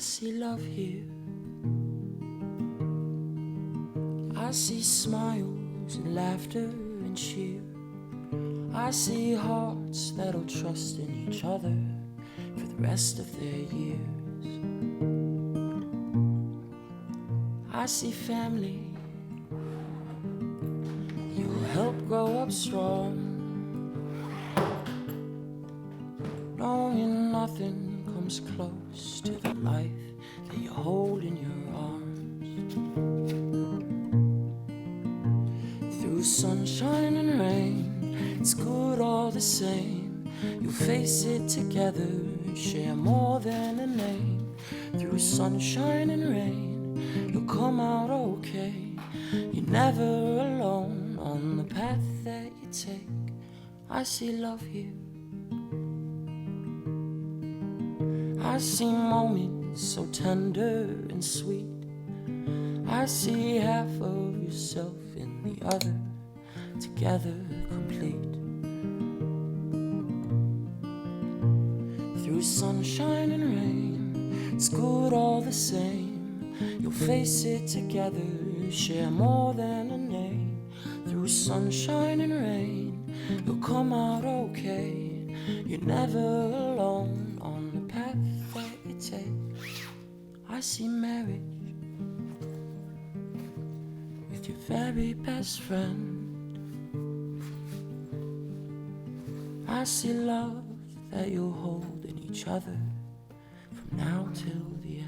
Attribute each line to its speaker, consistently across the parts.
Speaker 1: see love here. I see smiles and laughter and cheer. I see hearts that'll trust in each other for the rest of their years. I see family you'll help grow up strong, knowing nothing comes close to the life that you hold in your arms. Through sunshine and rain, it's good all the same. You'll face it together, share more than a name. Through sunshine and rain, you'll come out okay. You're never alone on the path that you take. I see love here. I see moments so tender and sweet. I see half of yourself in the other, together complete. Through sunshine and rain, it's good all the same. You'll face it together, share more than a name. Through sunshine and rain, you'll come out okay. You're never alone on the path that you take. I see marriage with your very best friend. I see love that you'll hold in each other from now till the end.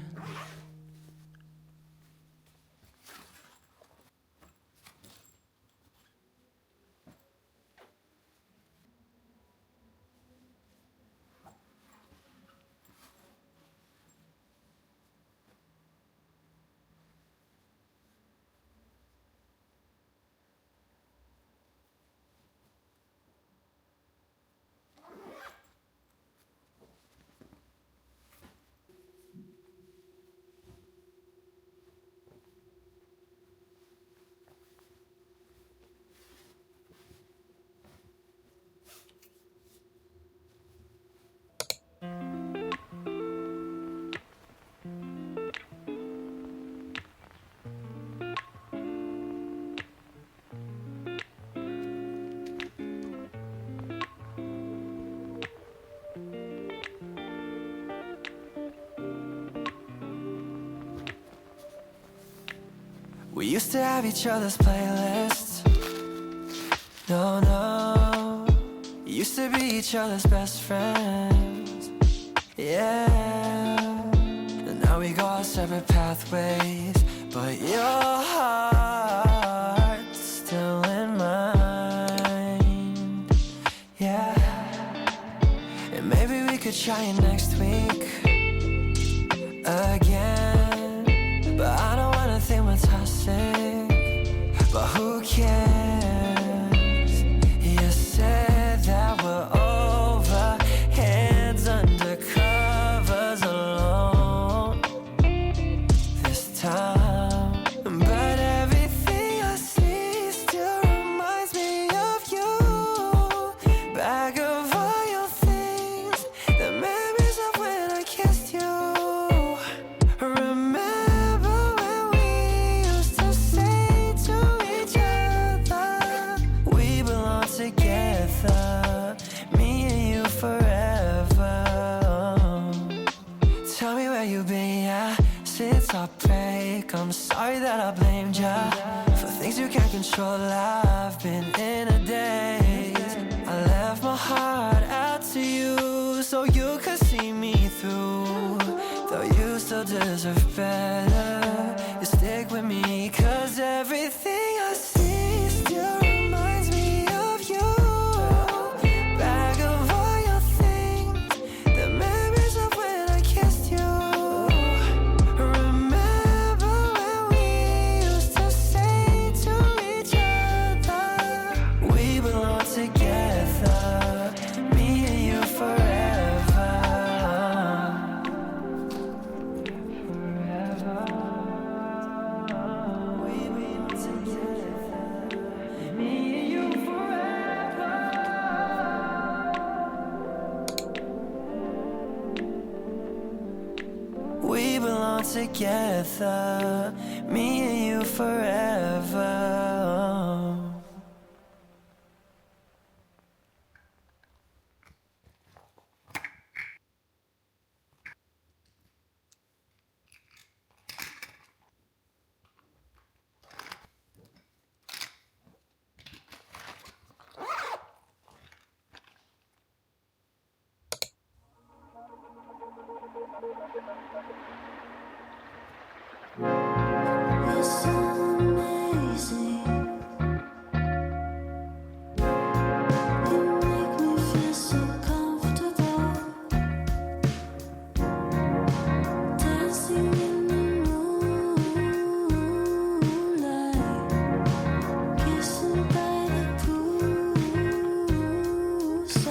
Speaker 2: We used to have each other's playlists. No, no. Used to be each other's best friends. Yeah. And now we go our separate pathways, but your heart's still in mine. Yeah. And maybe we could try it next week again. But I don't wanna think we're toxic, but who cares? You said that we're over, hands under covers alone this time. But everything I see still reminds me of you. Bag of all your things, the memories of when I kissed you. Remember when we used to say to each other, we belong together, me and you forever. Tell me where you've been, yeah, since our break. I'm sorry that I blamed ya for things you can't control. I've been in a daze. I left my heart out to you so you could see me through. Though you still deserve better, you stick with me, cause everything I see still reminds me of you. Bag of all your things, the memories of when I kissed you. Remember when we used to say to each other, we belong together, me and you forever. Forever. together, me and you forever.
Speaker 3: You're so amazing. You make me feel so comfortable. Dancing in the moonlight, kissing by the poolside.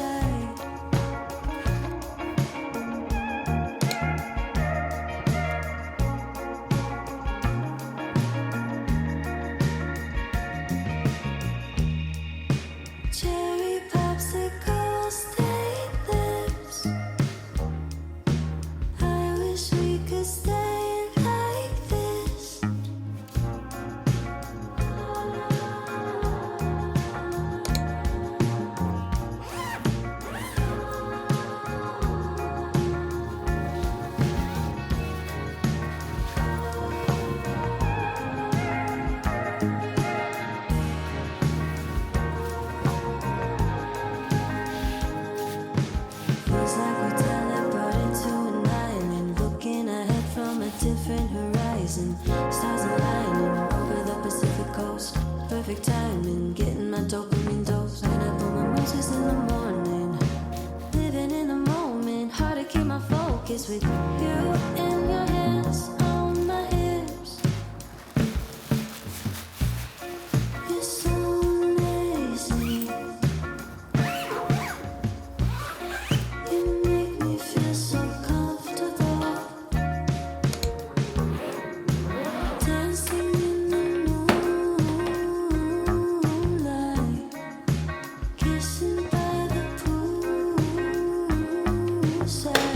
Speaker 3: Cherry popsicles, take lips. I wish we could stay like this. Feels like we're teleported to an island, looking ahead from a different horizon. Stars aligning over the Pacific coast. Perfect timing, getting my dopamine dose. When I put my Moses in the morning, living in the moment. Hard to keep my focus with you and your hands on my hips. You're so amazing. You make me feel so comfortable. Dancing in the moonlight, kissing by the poolside.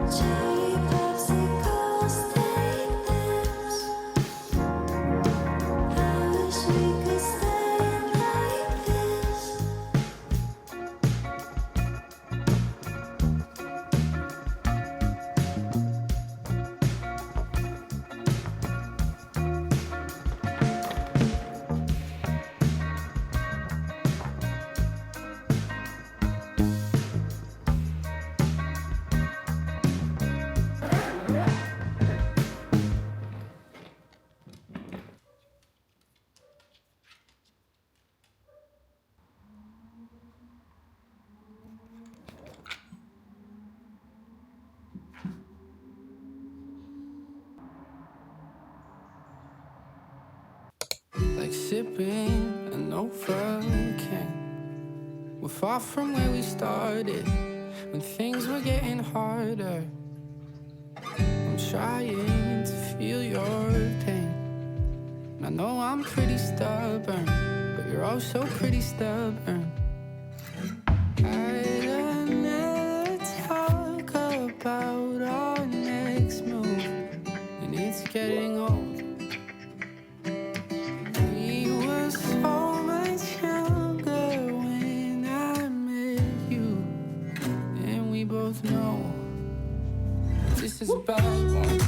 Speaker 3: Cherry popsicles, take lips. I wish we could stay like this.
Speaker 4: Like sipping an overcan. We're far from where we started, when things were getting harder. I'm trying to feel your pain. I know I'm pretty stubborn, but you're also pretty stubborn. I'd never talk about our next move, and it's getting old. We were so much younger when I met you, and we both know this is a bad one.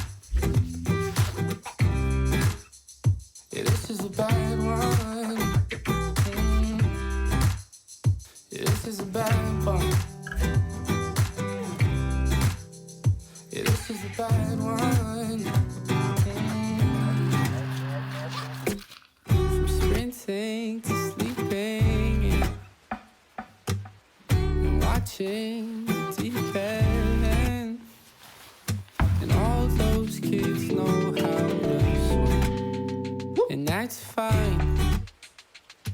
Speaker 4: Yeah, this is a bad one. Yeah, this is a bad one. Yeah, this is a bad one. From sprinting to sleeping and watching the deep end, and all those kids know how to swim, and that's fine.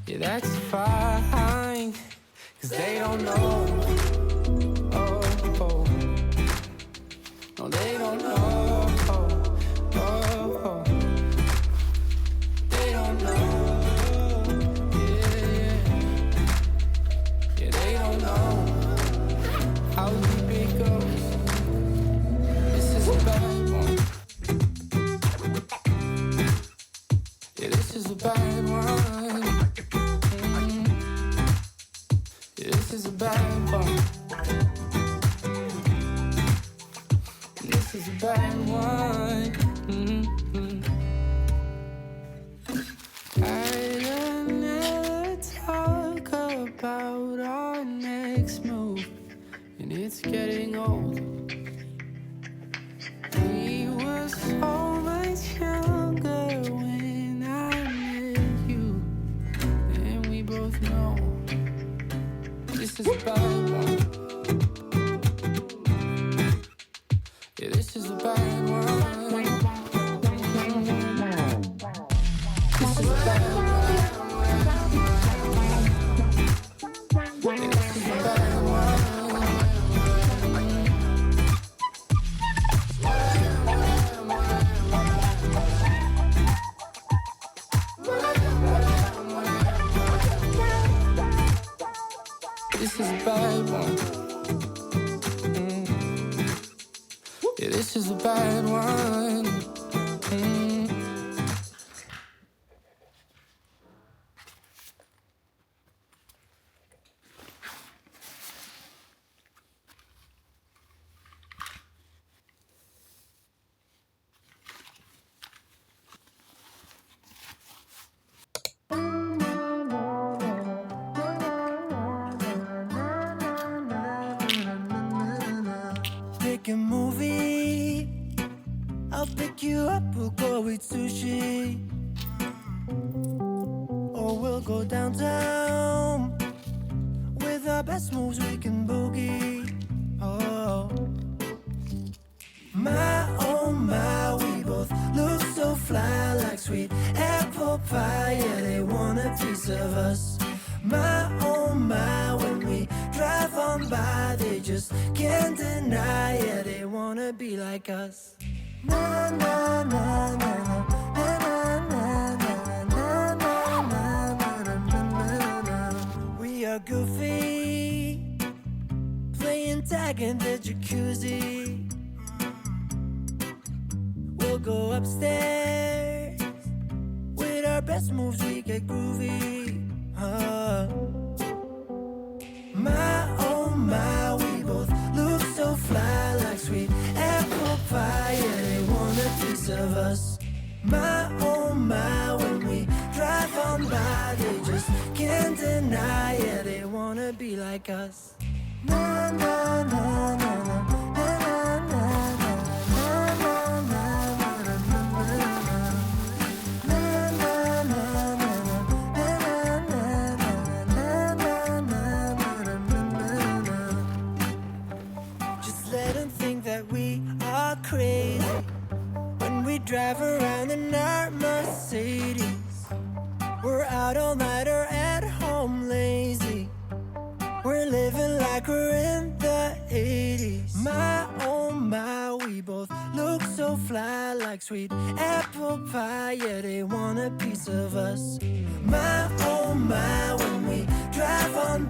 Speaker 4: Yeah, that's fine, 'cause they don't know. Oh, oh. No, they don't know. Oh, oh. this is a bad one.
Speaker 2: Pick a movie, I'll pick you up, we'll go eat sushi. Or we'll go downtown, with our best moves we can boogie. Oh my, we both look so fly, like sweet apple pie. Yeah, they want a piece of us. Oh my, when we drive on by, they just can't deny. Yeah, they wanna be like us. Na na na na na na na na. We are goofy, playing tag in the jacuzzi. We'll go upstairs, with our best moves we get groovy. My, we both look so fly, like sweet apple pie. Yeah, they want a piece of us. My, when we drive on by, they just can't deny. Yeah, they wanna be like us. Na na na na na na na na. Crazy when we drive around in our Mercedes. We're out all night or at home lazy. We're living like we're in the 80s. My, we both look so fly, like sweet apple pie. Yeah, they want a piece of us. My,